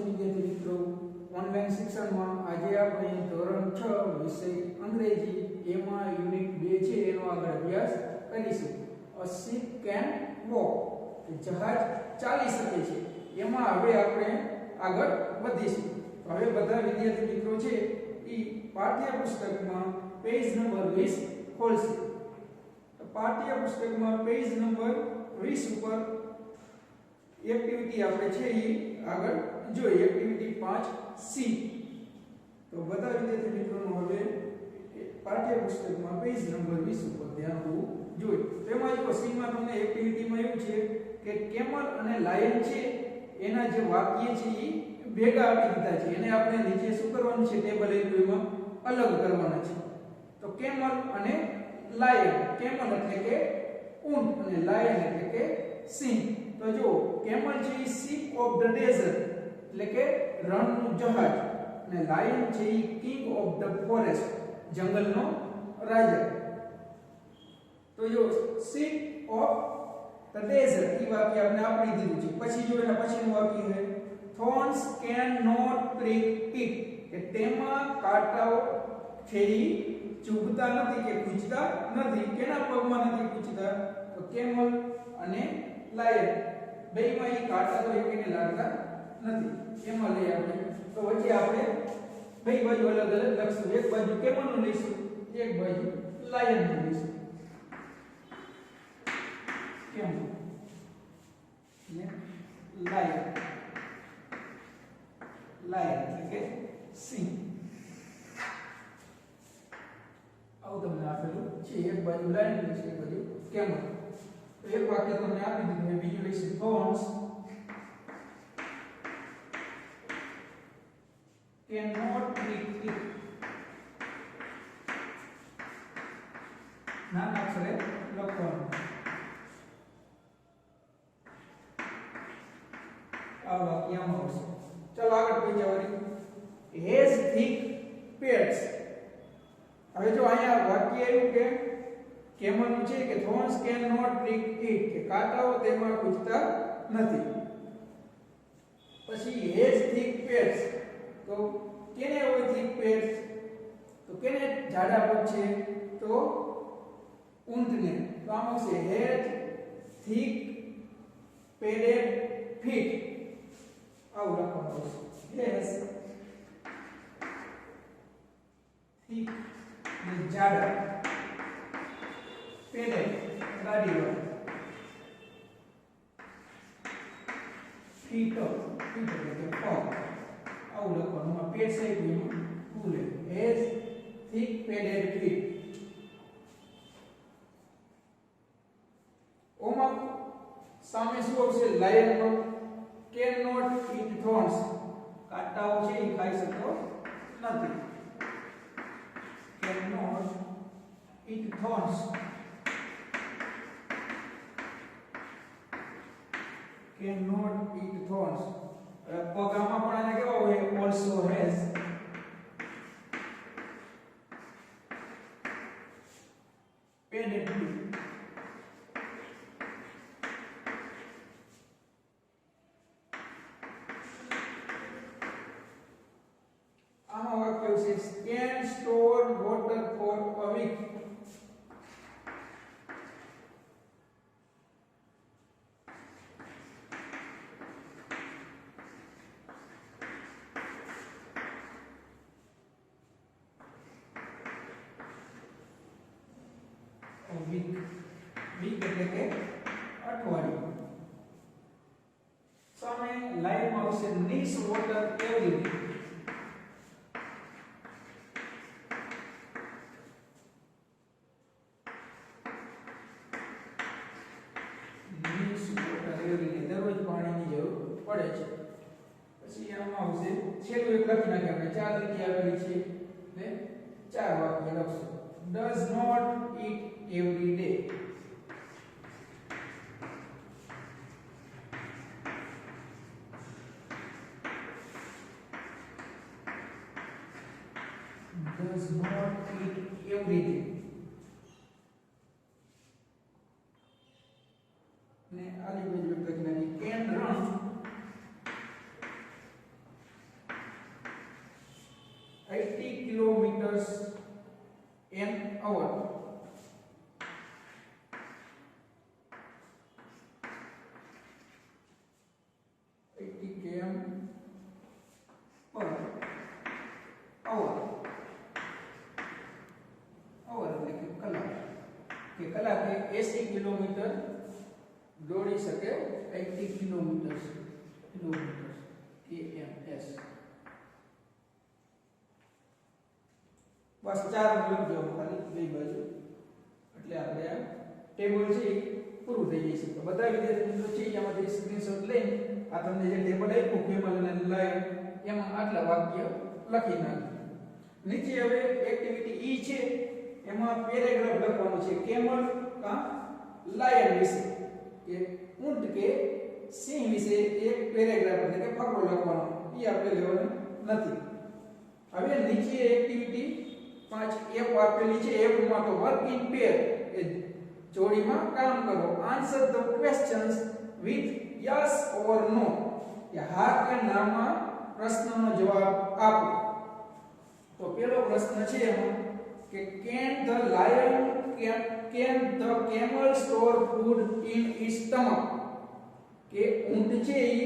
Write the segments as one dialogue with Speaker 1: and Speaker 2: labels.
Speaker 1: વિદ્યાર્થી મિત્રો, ઓનલાઈન શિક્ષણમાં આજે આપણે ધોરણ 6 વિષય અંગ્રેજી એમાં યુનિટ 2 છે એનો આગળ અભ્યાસ કરીશું. A ship can walk, જહાજ ચાલી શકે છે. એમાં હવે આપણે આગળ વધીશું. હવે બધા વિદ્યાર્થી મિત્રો છે એ પાઠ્યપુસ્તકમાં પેજ નંબર 20 ખોલશે. પાઠ્યપુસ્તકમાં પેજ નંબર 20 ઉપર એક્ટિવિટી આપણે છે એ આગળ જોઈએ. Activity 5C. તો બધા વિદ્યાર્થી મિત્રોનો હવે પાઠ્યપુસ્તકમાં પેજ નંબર 20 ઉપર ધ્યાન આપવું જોઈએ. તેમાં જો C માં તમને એક્ટિવિટીમાં એવું છે કે કેમલ અને લાયન છે એના જે વાક્ય છે એ ભેગા આપી દીધા છે. એને આપણે નીચે શું કરવાનું છે, ટેબલ એમાં અલગ કરવાના છે. તો કેમલ અને લાયન, કેમલ એટલે કે ઊંટ અને લાયન એટલે કે સિંહ. તો જો કેમલ છે એ શિપ ઓફ ધ ડેઝર્ટ એટલે કે રણનું જહાજ, અને લાયન છે એ કિંગ ઓફ ધ ફોરેસ્ટ જંગલનો રાજા. તો જો શિપ ઓફ ધ ડેઝર્ટ એ વાક્ય આપણે આપી દીધું છે. પછી જો એના પછીનું વાક્ય છે thorns can not prick it, કે તેમાં કાંટાઓ છે એ ચૂભતા નથી કે ખૂંચતા નથી. કેના પગમાં નથી ખૂંચતા? તો કેમલ અને લાયન બેયમાં એ કાંટા તો એકને લાગતા નથી. એમાં લઈ આપણે તો વચ્ચે આપણે બે બાજુ અલગ અલગ લખશું. એક બાજુ કેમલનું લઈશું, એક બાજુ લાયનનું લઈશું. કેમલ ને લાયન, લાયન એટલે કે સિંહ. આવું તમને આપેલું છે. એક બાજુ લાયન લઈશું, એક બાજુ કેમલ. તો એક વાક્ય તમને આપી દીધું, બીજું લઈશું thorns cannot prick it. નાના અક્ષરે લખવાનું. આ વાક્ય આમાં આવશે. ચાલો આગળ કોઈ જવાની. has thick pads. હવે જો અહીંયા વાક્ય એવું કે કેમલનું છે કે thorns cannot prick it, કે કાંટાઓ તેમાં ખૂંચતા નથી. પછી has thick pads. તો કેને હોય thick pads? તો કેને જાડા પગ છે? તો ઊંટને. તો આમ આવશે has thick padded feet. આવું લખવાનું આવશે. has thick ને જાડા, padded ગાડીવાળા, feet એટલે કે પગ. આવું લખવાનું. આ પેડ સાઈડ એમાં ફૂલ has thick padded feet. ઓમાં સામે શું આવશે? લાયનમાં cannot eat thorns, કાંટાઓ છે એ ખાઈ શકતો નથી. cannot eat thorns, cannot eat thorns. પગામાં પણ આને કેવા હોય? also has padded feet. આમાં વાક્ય છે can store water for a week. Week એટલે કે અઠવાડિયું. સામે લાઈનમાં આવશે needs water every day. needs water every day, દરરોજ પાણીની જરૂર પડે છે. પછી આમાં આવશે છેલ્લું એક લખી નાખીએ આપણે. 4 લીટી આવેલી છે ને 4 વાક્ય લખશું. does not eat every day. does not eat every day. ને આલી બાજુ લખી નાખી can run kilometers an hour. 80 km per hour. એટલે કે કલાકે 80 કિલોમીટર દોડી શકે. 80 કિલોમીટર kms. બસ 4 લખજો ખાલી બે બાજુ, એટલે આપણે આ ટેબલ છે પૂરું થઈ જશે. તો બધા વિદ્યાર્થી મિત્રો છે એમાંથી સ્ક્રીનશોટ લઈને આ તમને જે ટેબલ આપ્યું કેમલ અને લાઈન એમાં આટલા વાક્ય લખી નાખજો. નીચે હવે એક્ટિવિટી ઈ છે એમાં પેરેગ્રાફ લખવાનો છે કેમલ કા લાયન વિશે કે ઊંટ કે સિંહ વિશે એક પેરેગ્રાફ એટલે કે ફકરો લખવાનો. એ આપણે લેવાનું નથી. હવે નીચે એક્ટિવિટી 5 એફ આપેલી છે. એફ માં તો વર્ક ઇન પેર એ જોડીમાં કામ કરો. Answer the questions with yes or no કે હા કે ના માં પ્રશ્નનો જવાબ આપો. તો પહેલો પ્રશ્ન છે એમાં કે can the camel store food in its stomach? કે ઊંટ છે ઈ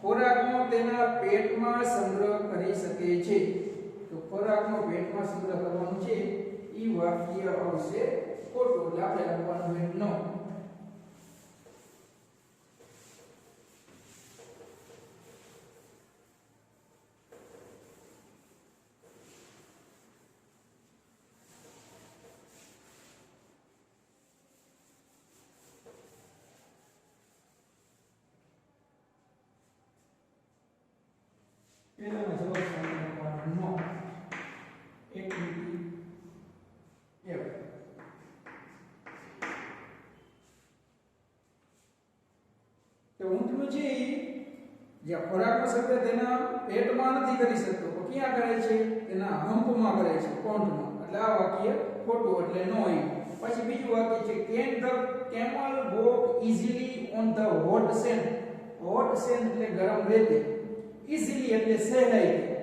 Speaker 1: ખોરાકનો તેના પેટમાં સંગ્રહ કરી શકે છે. તો ખોરાકનો પેટમાં સંગ્રહ કરવાનું છે ઈ વાક્ય આવશે ખોટું, એટલે આપણે લખવાનું છે નો. પહેલાનો જવાબ લખવાનો નો. Activity F. તો ઊંટનું છે જે ખોરાકનો સંગ્રહ તેના પેટમાં નથી કરી શકતો, તો ક્યાં કરે છે? તેના હંપમાં કરે છે, કોંઠમાં. એટલે આ વાક્ય ખોટું, એટલે નો. પછી બીજું વાક્ય છે can the camel walk easily on the hot sand? hot sand એટલે ગરમ રેતી, easily એટલે સહેલાઈથી.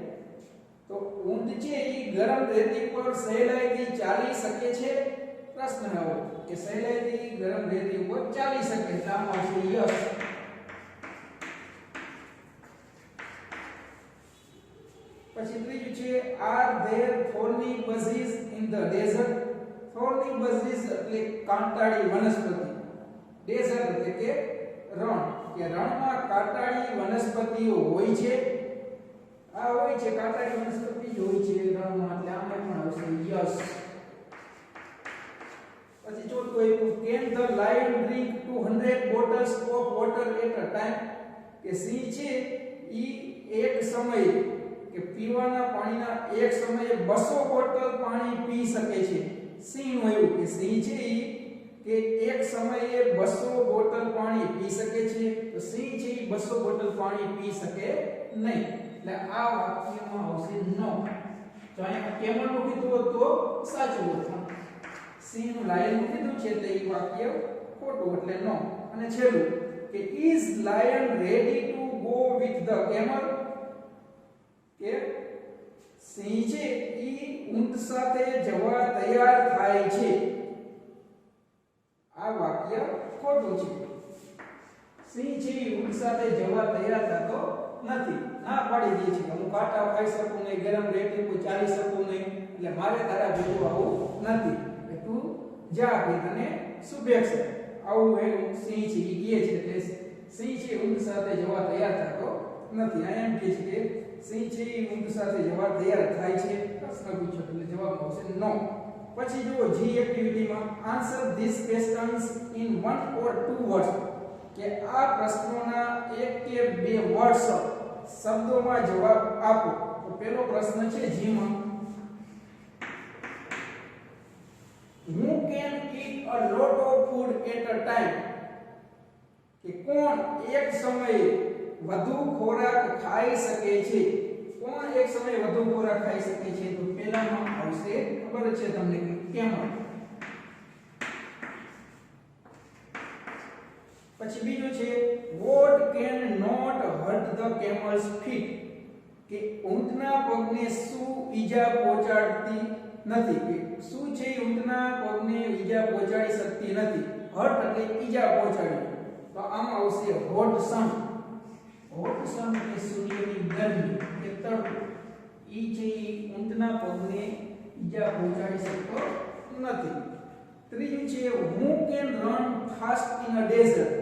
Speaker 1: તો ઊંટ છે એ ગરમ રેતી પર સહેલાઈથી ચાલી શકે છે? પ્રશ્ન આવો કે સહેલાઈથી ગરમ રેતી ઉપર ચાલી શકે, એટલે આમાં આવશે યસ. પછી ત્રીજું છે are there thorny bushes in the desert? thorny bushes એટલે કાંટાળી વનસ્પતિ, desert એટલે કે રણ, કે રણમાં કાંટાળી વનસ્પતિઓ હોય છે? આ હોય છે, કાંટાળી વનસ્પતિ જ હોય છે રણમાં, એટલે આમાં પણ આવશે યસ. પછી ચોથું આવ્યું can the lion drink 200 bottles of water at a time? કે સિંહ છે ઈ એક સમયે કે પીવાના પાણીના એક સમયે 200 બોટલ પાણી પી શકે છે. સિંહનું એવું કે સિંહ છે ઈ કે એક સમયે 200 બોટલ પાણી પી શકે છે. તો સિંહ છે ઈ 200 બોટલ પાણી પી શકે નહીં, એટલે આ વાક્યમાં આવશે નો. જો અહીંયા કેમલ નું કીધું હોત તો સાચું હોત, સિંહનું લાયન નું કીધું છે એટલે એ વાક્ય ખોટું, એટલે નો. અને છેલ્લું કે is lion ready to go with the camel? કે સિંહ છે ઈ ઊંટ સાથે જવા તૈયાર થાય છે? આ વાક્ય ખોટું છે. સિંહ છે ઈ ઊંટ સાથે જવા તૈયાર થતો નથી, ના પાડી દે છે કે હું કાંટા ખાઈ શકું નહીં, ગરમ રેતી પર ચાલી શકું નહીં, એટલે મારે તારા ભેગું આવું નથી, કે તું જા કે તને શુભેચ્છા. આવું એ સિંહ છે ઈ કહે છે, એટલે સિંહ છે ઊંટ સાથે જવા તૈયાર થતો નથી. આ એમ કહે છે કે સિંહ છે ઈ ઊંટ સાથે જવા તૈયાર થાય છે? પ્રશ્ન પૂછ્યો એટલે જવાબ આવશે નો. પછી જો જી એક્ટિવિટીમાં answer this questions in 1 or 2 words, કે આ પ્રશ્નોના એક કે બે વર્ડ્સ શબ્દોમાં જવાબ આપો. તો પહેલો પ્રશ્ન છે જીમાં who can eat a lot of food at a time? કે કોણ એક સમયે વધુ ખોરાક ખાઈ શકે છે? કોણ એક સમયે વધુ ખોરાક ખાઈ શકે છે? તો પહેલામાં આવશે, ખબર છે તમને, કે કેમલ. પછી બીજું છે what can not hurt the camel's feet? કે ઊંટના પગને શું ઈજા પહોંચાડતી નથી, કે શું છે ઊંટના પગને ઈજા પહોંચાડી શકતી નથી. હર્ટ એટલે ઈજા પહોંચાડવી, તો આમાં આવશે હોટ સન. હોટ સન એટલે સૂર્યની ગરમી કે તડકો, ઈ છે ઊંટના પગને ઈજા પહોંચાડી શકતો નથી. ત્રીજું છે who can run fast in a desert,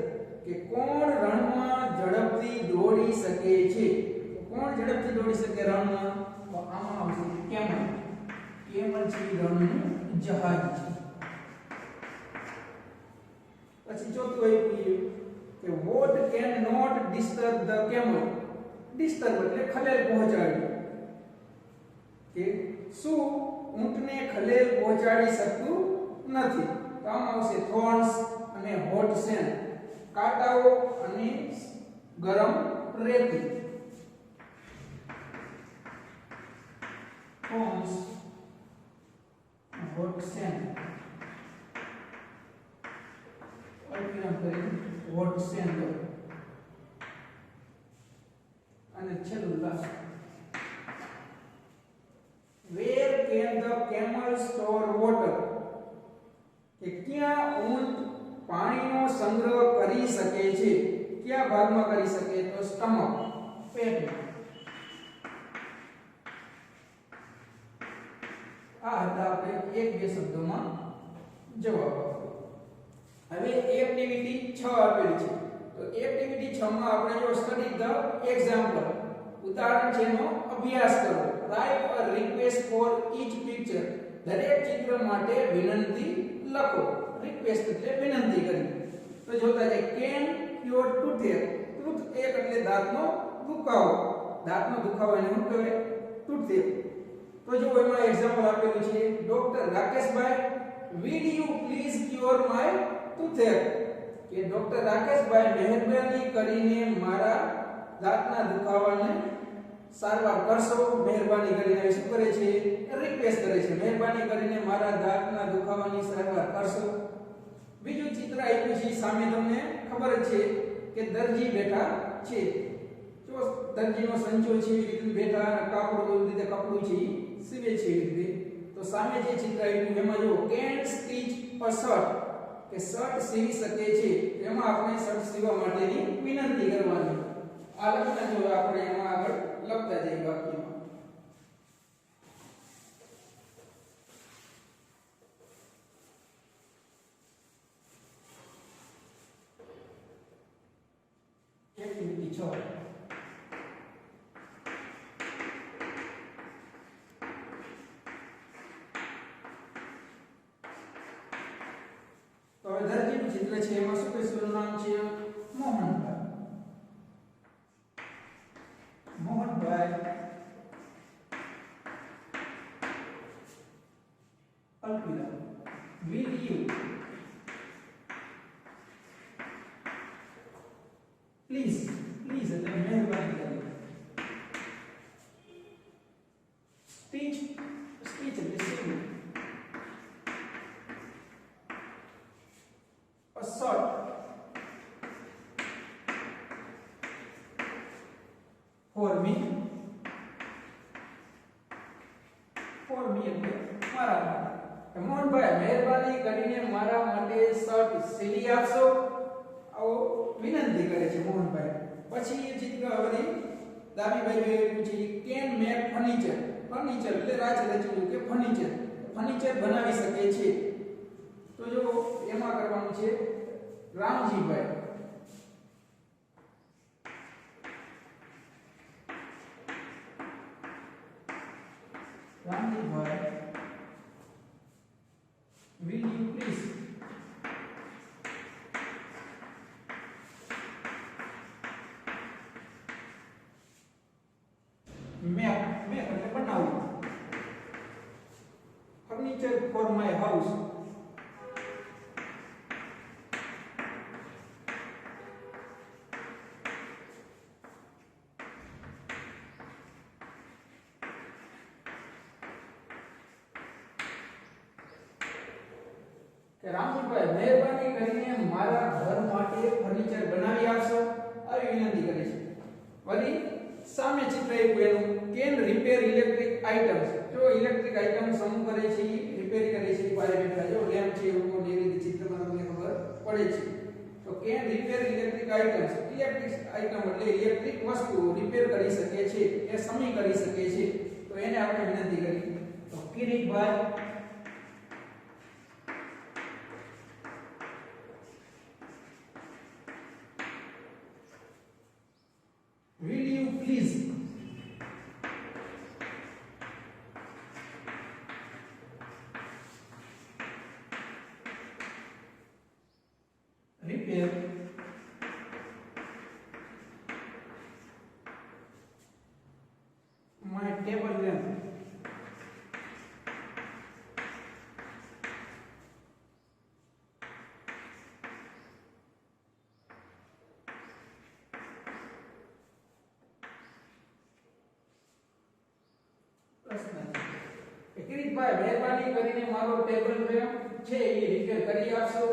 Speaker 1: કે કોણ રણમાં ઝડપથી દોડી શકે છે. કોણ ઝડપથી દોડી શકે રણમાં, તો આમાં આવશે કેમલ. કેમલ છે રણનું જહાજ છે. પછી ચોથું આપ્યું કે what can not disturb the camel. Disturb એટલે ખલેલ પહોંચાડવી, કે શું ઊંટને ખલેલ પહોંચાડી શકતું નથી. તો આમાં આવશે થોર્ન્સ અને હોટ સેન્ડ, કાંટાઓ અને ગરમ રેતી. થોર્ન્સ હોટ સેન્ડ અલ્પિનામ કરી હોટ સેન્ડ. અને છેલ્લું last, where can the camel store water, કે ક્યાં ઊંટ પાણીનો સંગ્રહ કરી શકે છે. કયા ભાગમાં કરી શકે, તો સ્ટમક, પેટમાં. આ હતા આપણે એક બે શબ્દોમાં જવાબ. હવે એક્ટિવિટી 6 આપેલી છે, તો એક્ટિવિટી 6 માં આપણે જો સ્ટડી ધ એક્ઝામ્પલ, ઉદાહરણ છે એનો અભ્યાસ કરો. Write a request for each picture, દરેક ચિત્ર માટે વિનંતી લખો. રિક્વેસ્ટ એટલે વિનંતી કરવી. તો જોતા જાય કેન ક્યોર ટૂથેક. ટૂથેક એટલે દાંતનો દુખાવો. દાંતનો દુખાવો એને શું કહેવાય, ટૂથેક. તો જો એમાં એક્ઝામ્પલ આપેલું છે, doctor Rakeshbhai will you please cure my toothache, કે ડોક્ટર રાકેશભાઈ મહેરબાની કરીને મારા દાંતના દુખાવાને સારવાર કરશો. મહેરબાની કરીને શું કરે છે, રિક્વેસ્ટ કરે છે, મહેરબાની કરીને મારા દાંતના દુખાવાની સારવાર કરશો. બીજું ચિત્ર આપ્યું છે, સામે તમને ખબર જ છે કે દરજી બેઠા છે. જો દરજીનો સંચો છે એવી રીતે બેઠા અને કાપડ એવી રીતે કપડું છે સીવે છે એવી રીતે. તો સામે જે ચિત્ર આપ્યું એમાં જો કેન સ્ટીચ અ શર્ટ, કે શર્ટ સીવી શકે છે. એમાં આપણે શર્ટ સીવવા માટેની વિનંતી કરવાની. આ લખતા જો આપણે એમાં આગળ લખતા જઈએ વાક્યમાં. એક્ટિવિટી 6. તો હવે દરજીનું ચિત્ર છે, એમાં શું કહીશું, નામ છે મોહનભાઈ. મોહનભાઈ અલ્પિલા વિલ યુ પ્લીઝ, પ્લીઝ એટલે મહેરબાની કરી. સ્ટીચ, સ્ટીચ એટલે સીવવું. a short, for me, for me એટલે મારા માટે. મોહનભાઈ મહેરબાની કરીને મારા માટે શર્ટ સીવી આપશો, આવો વિનંતી કરે છે મોહનભાઈ. પછી એ ચિત્ર વળી ડાબી બાજુએ પૂછી કેન મેક ફર્નિચર. ફર્નિચર એટલે રાજ રચવું કે ફર્નિચર, ફર્નિચર બનાવી શકે છે. તો જો એમાં કરવાનું છે Ramjibhai. Ramjibhai will you please make એટલે બનાવવું, furniture for my house. કે રામજીભાઈ મહેરબાની કરીને મારા ઘર માટે ફર્નિચર બનાવી આપશો, આવી વિનંતી કરે છે. વળી સામે ચિત્ર આપ્યું એનું કેન રિપેર ઇલેક્ટ્રિક આઇટમ્સ. જો ઇલેક્ટ્રિક આઇટમ સમૂહ કરે છે રિપેર કરે છે બારે બેઠા જો લેમ્પ છે એવું કોઈ રીતે ચિત્રમાં તમને ખબર પડે છે. તો can repair electric items. Electric item એટલે ઇલેક્ટ્રિક વસ્તુ રિપેર કરી શકે છે એ સમી કરી શકે છે. તો એને આપણે વિનંતી કરી. તો Kiritbhai will you please repair my table lamp. Kiritbhai મહેરબાની કરીને મારો ટેબલ લેમ્પ છે એ રિપેર કરી આપશો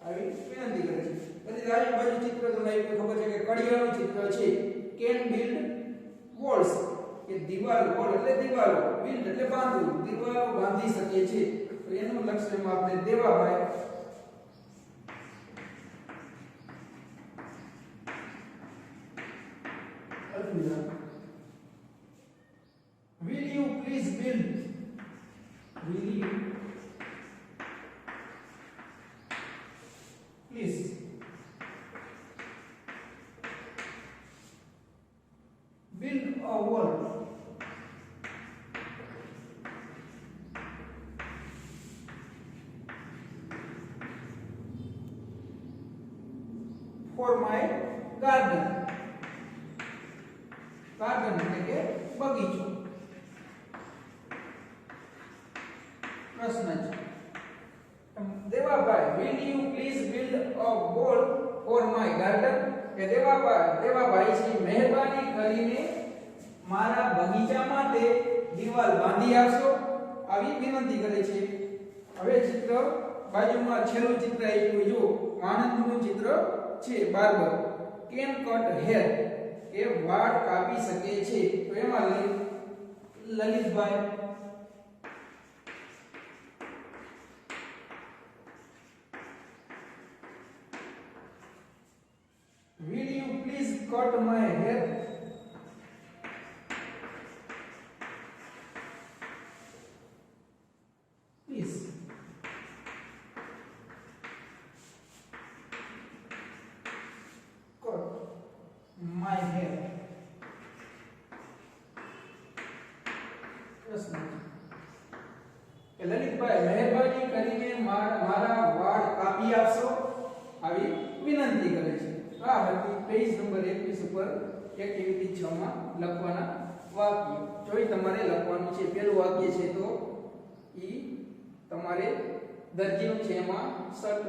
Speaker 1: આવી વિનંતી કરે છે. પછી આવી બાજુ ચિત્ર તમને ખબર છે કે કડિયાનું ચિત્ર છે. કેન બિલ્ડ વોલ્સ કે દીવાલ વોલ એટલે દીવાલો બિલ્ડ એટલે બાંધવું દીવાલો બાંધી શકે છે. તો એનું લક્ષ્યમાં આપણે Devabhai will you please build will you please build a wall for my garden. Garden એટલે કે બગીચો. પ્રશ્ન છે Devabhai will you please build a wall for my garden. કે દેવાભાઈ છે મહેરબાની કરીને મારા બગીચા માટે દીવાલ બાંધી આપશો આવી વિનંતી કરે છે. હવે ચિત્ર બાજુમાં છેલ્લું ચિત્ર આપ્યું જો આનંદનું ચિત્ર છે. બાર્બર કેન કટ હેર કે વાળ કાપી શકે છે. તો એમાં Lalitbhai will you please cut my hair. Please cut my hair. Lalitbhai મહેરબાની કરીને મારા વાળ કાપી આપશો આવી વિનંતી કરે છે. આ હતી પેજ નંબર 21 ઉપર એક્ટિવિટી 6 માં લખવાના વાક્ય. જોઈ તમારે લખવાનું છે. પહેલું વાક્ય છે તો ઈ તમારે દરજીનું છે એમાં શર્ટ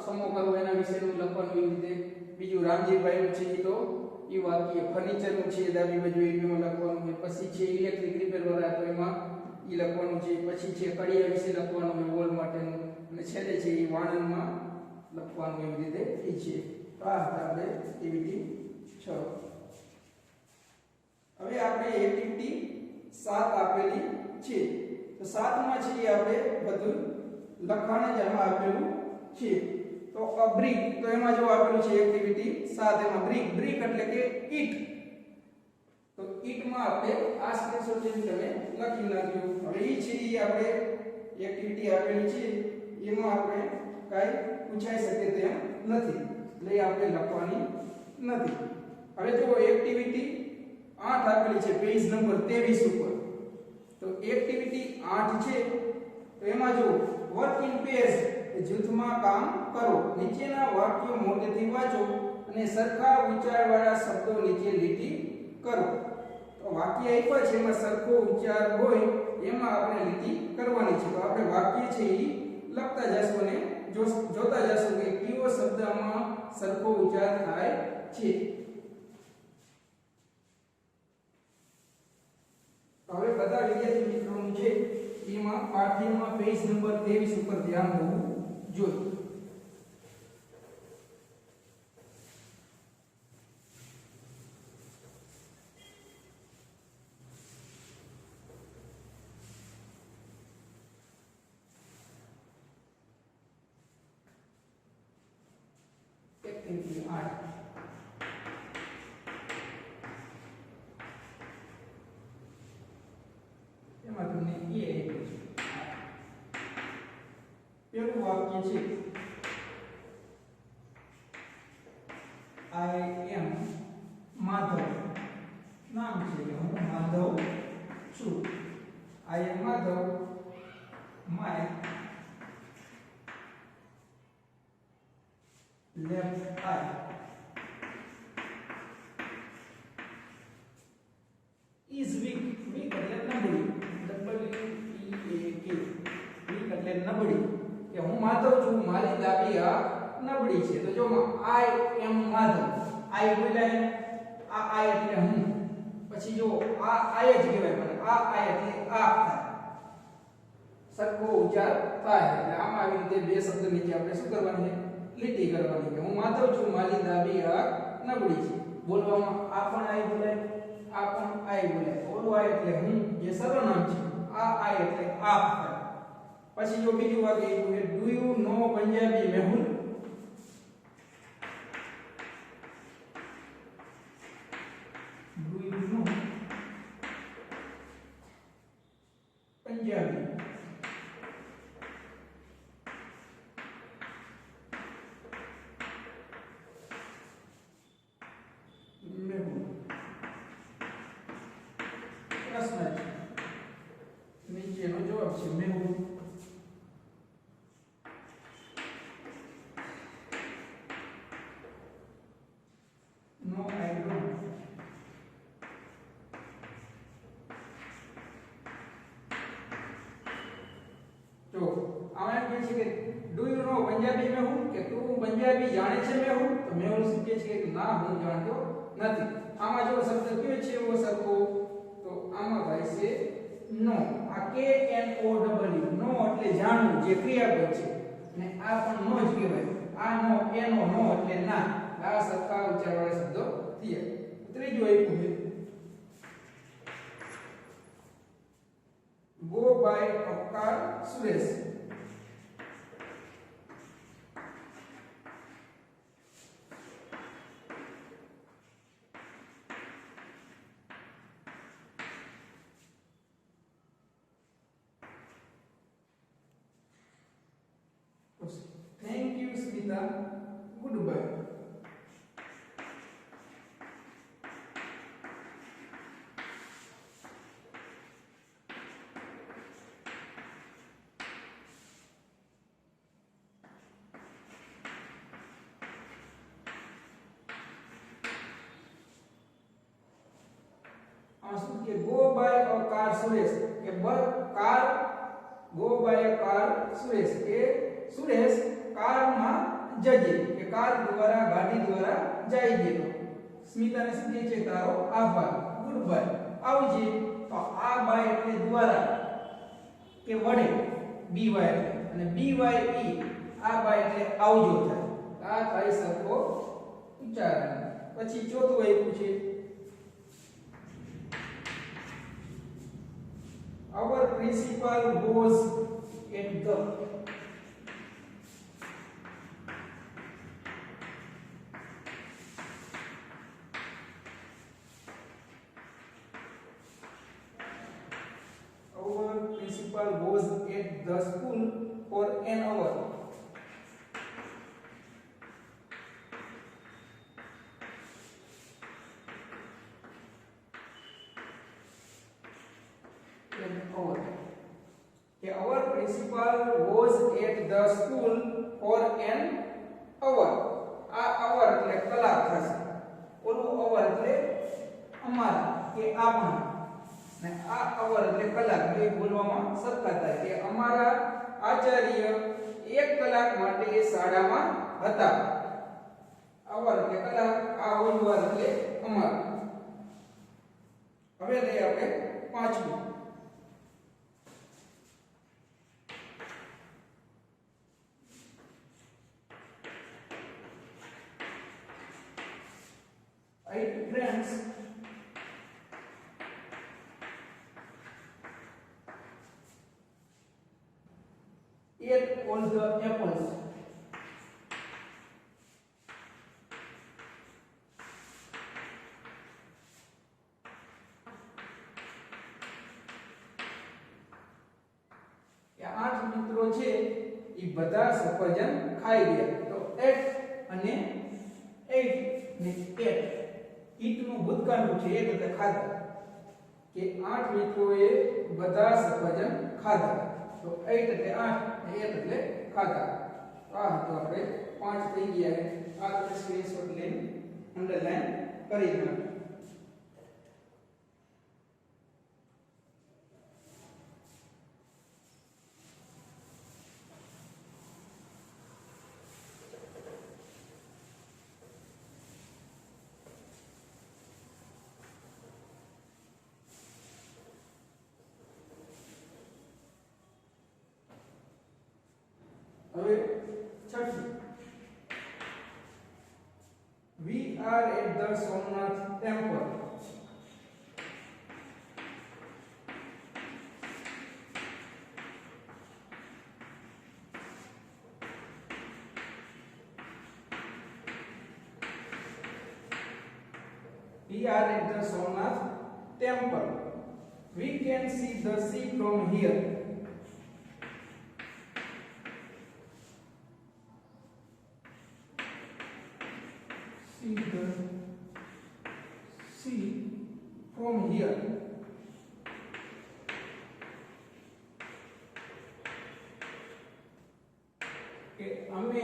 Speaker 1: સમો કરવો એના વિશેનું લખવાનું એવી રીતે. બીજું રામજીભાઈનું છે તો ઈ વાક્ય ફર્નિચરનું છે ડાબી બાજુ એમાં લખવાનું છે. પછી છે ઇલેક્ટ્રિક રિપેર વાળા તો એમાં ઈ લખવાનું છે. પછી છે કડિયા વિશે લખવાનું છે વોલ માટેનું. અને છેલ્લે છે ઈ વાણંદમાં લખવાનું એવી રીતે ઈ છે. તો આ આપણે એક્ટિવિટી 6. હવે આપણે એક્ટિવિટી 7 આપેલી છે. તો 7 માં છે આપણે બધું લખાણ જ આમાં આપેલું છે. તો અ બ્રિક તો એમાં જો આપેલું છે એક્ટિવિટી 7 એમાં બ્રિક એટલે કે ઈટ. તો ઈટ માં આપણે આ સ્ક્રીનશોટ જેમ તમે લખી નાખ્યો. હવે ઈ છે ઈ આપણે એક્ટિવિટી આપેલી છે એમાં આપણે કાઈ પૂછાઈ શકે તેમ નથી. એટલે આપણે લખવાની નથી. હવે જો એક્ટિવિટી 8 આપેલી છે પેજ નંબર 23 ઉપર. તો એક્ટિવિટી 8 છે તો એમાં જો વર્ક ઇન પેર્સ જૂથમાં કામ કરો. નીચેના વાક્યો મોટેથી વાંચો અને સરખા ઉચ્ચારવાળા શબ્દો નીચે લીટી કરો. તો વાક્ય આપ્યા છે એમાં સરખો ઉચ્ચાર હોય એમાં આપણે લીટી કરવાની છે. તો આપણે વાક્ય છે એ લખતા જશું અને જોતા જશું કે કયો શબ્દમાં સરખો ઉચ્ચાર થાય છે. હવે બધા વિદ્યાર્થી મિત્રોનું છે એમાં પાઠ્યમાં પેજ નંબર 23 ઉપર ધ્યાન હોવું જોઈએ. એક્ટિવિટી 8 એમાં તમને એ આપ્યું છે. પેલું વાક્ય છે આઈ એમ માધવ. નામ છે કે હું માધવ છું. I am Madhav. My left eye is weak. weak એટલે નબળી. W-E-A-K. weak એટલે નબળી. કે હું માધવ છું, મારી ડાબી આ નબળી છે. તો જો આઈ એમ માધવ. આઈ બોલાય, આ આઈ એટલે હું. પછી જો આ આઈ જ કહેવાય, મને આ આઈ એટલે આ થાય. સરખો ઉચ્ચાર થાય. એટલે આમાં આવી રીતે બે શબ્દ નીચે આપણે શું કરવાની છે? લીટી કરવાની કે હું માધવ છું, મારી ડાબી આ નબળી છે. બોલવામાં આ પણ આઈ બોલાય, આ પણ આઈ બોલાય. ઓલું આઈ એટલે હું, જે સર્વનામ છે. આ આઈ એટલે આપ થાય. પછી જો બીજું વાક્ય એવું છે, do you know Punjabi Mehul? Do you know Punjabi Mehul? પ્રશ્ન છે, નીચેનો જવાબ છે મેહુલ. No, I don't. તો આમાં એમ કહે છે કે do you know Punjabi Mehul? કે તું પંજાબી જાણે છે મેહુલ? તો મેહુલ શું કહે છે કે ના, હું જાણતો નથી. આમાં જો શબ્દ કયો છે એવો સરખો? તો આમાં થાય છે નો. આ K N O W. નો એટલે જાણવું, જે ક્રિયાપદ છે. અને આ પણ નો જ કહેવાય. આ નો, એનો નો એટલે ના. આ સરખા ઉચ્ચારવાળા શબ્દો થયા. ત્રીજું આપ્યું છે, go by a car Suresh. Thank you Smita, good bye. શું કે go by a car Suresh? કે car go by a car Suresh, કે સુરેશ કારમાં જજે, કે કાર દ્વારા, ગાડી દ્વારા જાય છે. તો સ્મિતાને શું કહે છે? તારો આભાર, ગુડ બાય, આવજે. તો આ બાય એટલે દ્વારા કે વડે, બી વાય એટલે, અને બી વાય ઈ આ બાય એટલે આવજો થાય. આ થાય સરખો ઉચ્ચારણ. પછી ચોથું આપ્યું છે, our principal was at the. Our principal was at the school for an hour. Our principal was at the school for an hour. આ hour એટલે કલાક થશે. ઓલું hour એટલે અમારા કે આપણા. ને આ hour એટલે કલાક. બે બોલવામાં સરખા થાય કે અમારા આચાર્ય 1 કલાક માટે શાળામાં હતા. hour એટલે કલાક, આ ઓલું એટલે અમારા. હવે લઈએ આપણે પાંચમું. Friends, ate all the apples. મિત્રો છે એ બધા સફરજન ખાઈ ગયા. તો 8 અને 8 ને 8 ઈટનું ભૂતકાળનું છે 1 એટલે ખાધા કે 8 મિત્રોએ બધા સફરજન ખાધા. તો 8 એટલે 8 અને 1 એટલે ખાધા. આ તો આપણે 5 થઈ ગયા. આ તમે સ્ક્રીનશોટ લઈને અંડરલાઈન કરી નાખો. હવે છઠ્ઠી, we are at the Somnath temple. We are at the Somnath temple. We can see the sea from here. See the sea from here. કે અમે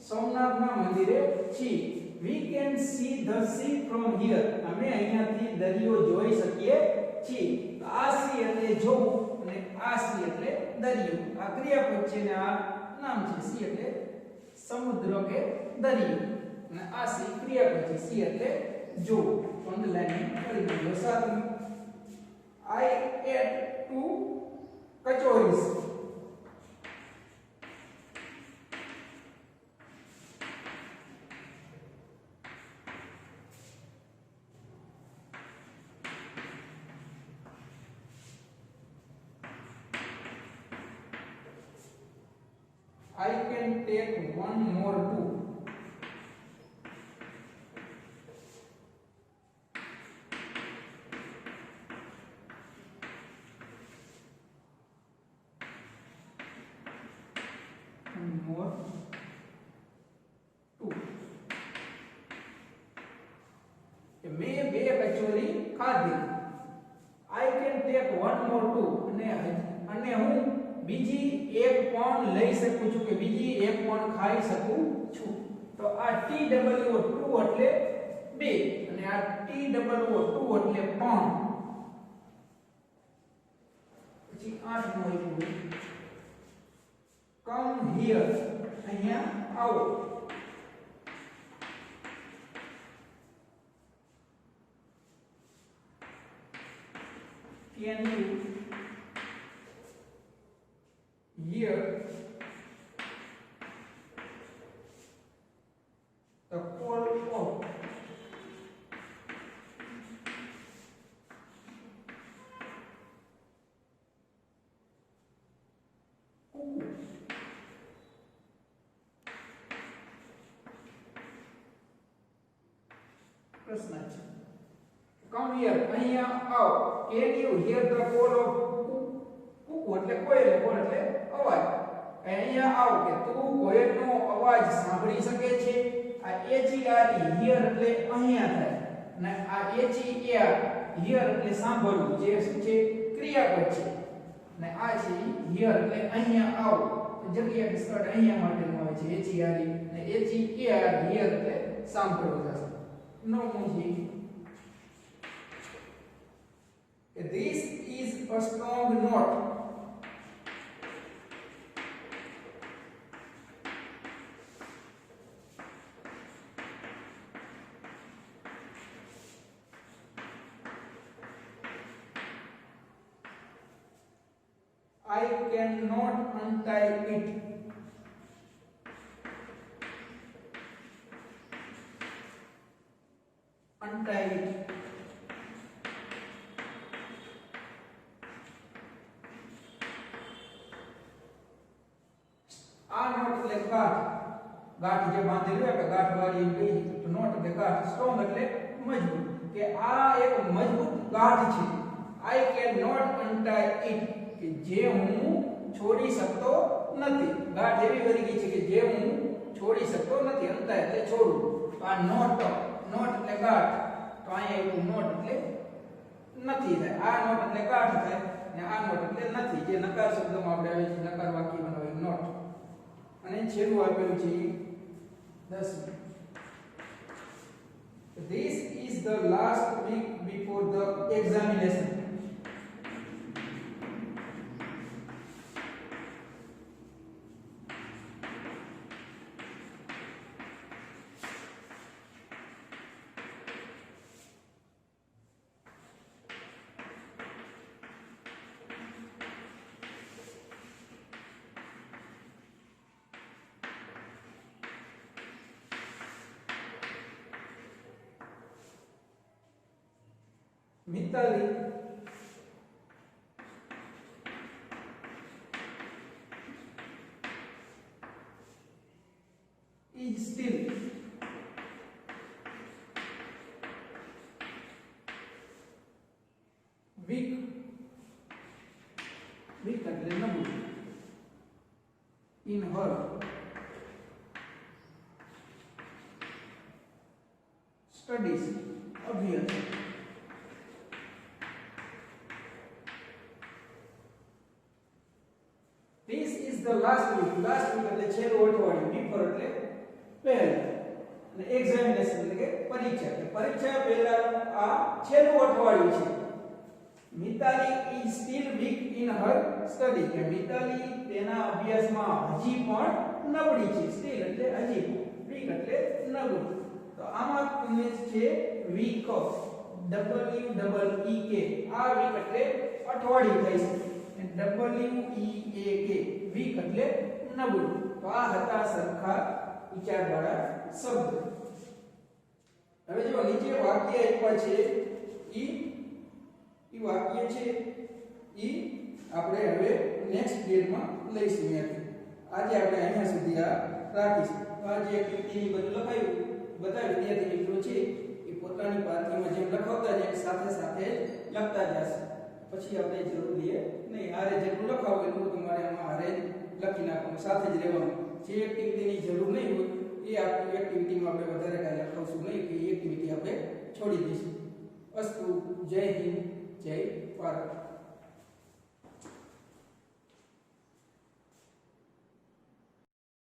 Speaker 1: સોમનાથના મંદિરે છીએ. We can see the sea from here. અમે અહીંયાથી દરિયો જોઈ શકીએ છીએ. આ sea એટલે જોવું અને આ sea એટલે દરિયો. આ ક્રિયાપદ છે ને આ નામ છે. sea એટલે સમુદ્ર કે દરિયો અને આ સી ક્રિયાપદ છે. સી એટલે જો. અંડરલાઈન કરી દો. સાતમી, I ate 2 કચોરીસ. I can take one more too. More 2. मैं 2 કચોરી ખાધી. I can take one more 2. અને હું બીજી એક પણ લઈ શકું છું કે બીજી એક પણ ખાઈ શકું છું. તો આ TWO2 એટલે 2 અને આ TWO2 એટલે પણ. પછી 8 નો આવ્યું, come here. અહીંયા આવો. Can you hear the call of cuckoo? પ્રશ્ન છે. Come here. અહીંયા આવો. Can you hear the call of cuckoo? એટલે કોયલ. કોલ એટલે અવાજ. અહીંયા આવો કે તું કોયલનો અવાજ સાંભળી શકે છે. આ HER હિયર એટલે અહીંયા થાય અને આ HER હિયર એટલે સાંભળવું જે શું છે ક્રિયાપદ છે અને આ છે હિયર એટલે અહીંયા આવો. જગ્યા કે સ્થળ અહીંયા માટેનું આવે છે HER અને HER હિયર એટલે સાંભળવું થશે. નો મુજી. This is a strong note. I cannot untie it. Untie it. આ નોટ એટલે ગાંઠ. ગાંઠ જે બાંધેલી હોય કે ગાંઠ વાળી એમ કહી તો નોટ એટલે ગાંઠ. સ્ટ્રોંગ એટલે મજબૂત. કે આ એક મજબૂત ગાંઠ છે. I cannot untie it. કે જે હું છોડી શકતો નથી. ગાંઠ એવી વળી ગઈ છે કે જે હું છોડી શકતો નથી. અંતર એટલે છોડું. તો આ નોટ એટલે ગાંઠ. તો અહીંયા એવું નોટ એટલે નથી થાય. આ નોટ એટલે ગાંઠ થાય અને આ નોટ એટલે નથી. જે નકાર શબ્દમાં આપણે આવે છે નકાર વાક્ય બનાવે નોટ. અને છેલ્લું આપેલું છે 10. This is the last week before the examination. Mitali is still weak એટલે નબળું in her studies અભ્યાસ. This is the last week એટલે છેલ્લું અઠવાડિયું. before એટલે પહેલા અને examination એટલે કે પરીક્ષા. પરીક્ષા પહેલાનું આ છેલ્લું અઠવાડિયું છે. Mitali is still weak in her study કે મિતાલી તેના અભ્યાસમાં હજી પણ નબળી છે. still એટલે હજી, weak એટલે નબળું. તો આમાં તમને છે week of WEEK. આ week એટલે અઠવાડિયું થાય છે. WEAK વીક એટલે નબળું. તો આ હતા સરખા વિચારવાળા શબ્દ. હવે જો નીચે વાક્ય આપ્યા છે ઈ વાક્ય છે ઈ આપણે હવે નેક્સ્ટ ગ્રેડમાં લઈશું. આજે આપણે અહીંયા સુધી આ રાખીશું. આ જે એક્ટિવિટી બધું લખાયું બધા વિદ્યાર્થી મિત્રો છે એ પોતાની પાથીમાં જેમ લખાવતા જાય સાથે સાથે લખતા જશે. પછી આપણે જરૂર લઈએ નહીં. આરે જેટલું લખાવો એટલું તમારે આમાં આરે લખી નાખવાનું, સાથે જ રહેવાનું. જે એક્ટિવિટીની જરૂર નહીં હોય એ એક્ટિવિટીમાં આપણે વધારે કાંઈ લખાવશું નહીં કે એ એક્ટિવિટી આપણે છોડી દઈશું. અસ્તુ. જય હિન્દ, જય ભારત.